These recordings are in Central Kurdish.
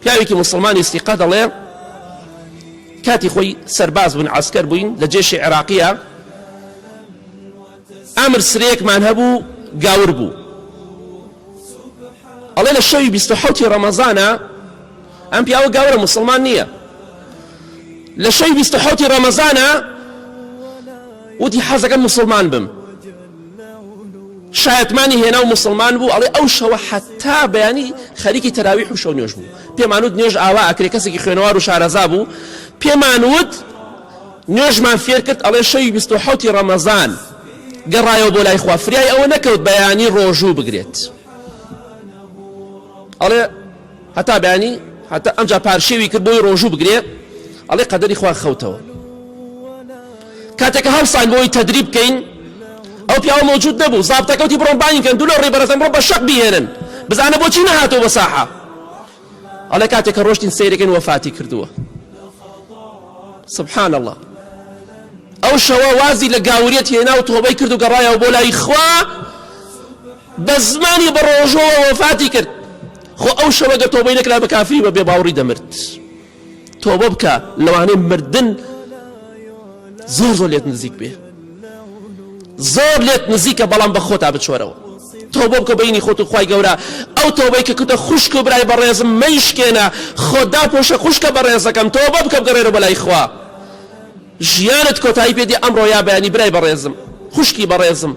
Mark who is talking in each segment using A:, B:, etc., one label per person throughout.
A: پیاوێکی مسلمانی استیقا دەڵێ کاتی خۆی سەرباز بوون عسکەر بووین لە جێشی عێراقیە ئامر سرەیەکمان هەبوو گاور بوو ئەڵێ لە شەوی 27 ڕەمەزانە ئەم پیاوە گاورە مسلمان نییە لە شەوی 27 ڕەمەزانە وتی حەزەکەم مسلمان بم شایەتمانی هێنا و مسلمان بوو ئەڵێ ئەو شەوە حتا بەیانی خەریکی تەراویح و شەو نوێژ بوو پێمانوت نوێژ ئاوا ئەکرێ کەسێکی خوێنەوار و شارەزا بوو پێمانوت نوێژمان فێر کرد ئەڵێ شەوی 27 ڕەمەزان گەڕایەوە بۆ لای خوا فریای ئەوە نەکەوت بەیانی ڕۆژوو بگرێت ئەڵێ هەتا بەیانی هەتا ئەمجا پارشێوی کرد بۆی ڕۆژوو بگرێ ئەڵێ قەدەری خوا خەوتەوە کاتێکە هەڵسان بۆی تەدریب بکەین ئەو پیاوە موجود نەبوو زابتەکەوتی بڕۆن بانی کەن دوو لە ڕێی بەرەزم بڕۆ بە شەق بهێنن بزانە بۆچی نەهاتەوە بە ساحە ئەڵێ کاتێکە ڕۆشتین سەیرەکەین وەفاتی کردووە سبحان الله ئەو شەوە وازی لە گاوریەت هێنا و تۆبەی کرد و گەڕایەوە بۆ لای خوا بە زمانی بە ڕۆژەوە وەفاتی کرد خۆ ئەو شەوە گە تۆبەی نەکرا بە کافری بە بێباوەڕی دەمرد تۆبە بکە لەوانەیە مردن زۆر لێت نزیک بێ زۆر لێت نزیکە بەڵام بە خۆتا بچۆرەوە تۆبە بکە بەینی خۆت و خوای گەورە ئەو تۆبەی کە کتە خوشک و برای بەڕێزم مەیشکێنە خۆدا پۆشە خوشکە بەڕێزەکەم تۆبە بکە بگەڕێرە بەلای خوا ژیانت کۆتایی پێدی ئەمڕۆ یا بەیانی برای بەڕێزم خوشکی بەڕێزم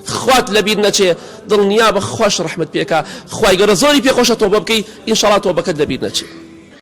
A: خوات لەبیر نەچێ دڵنیا بە خوش ڕەحمەت پێکە خوای گەورە زۆری پێخۆشە تۆبە بکەی ئینشاڵڵا تۆبەکەت لەبیر نەچێ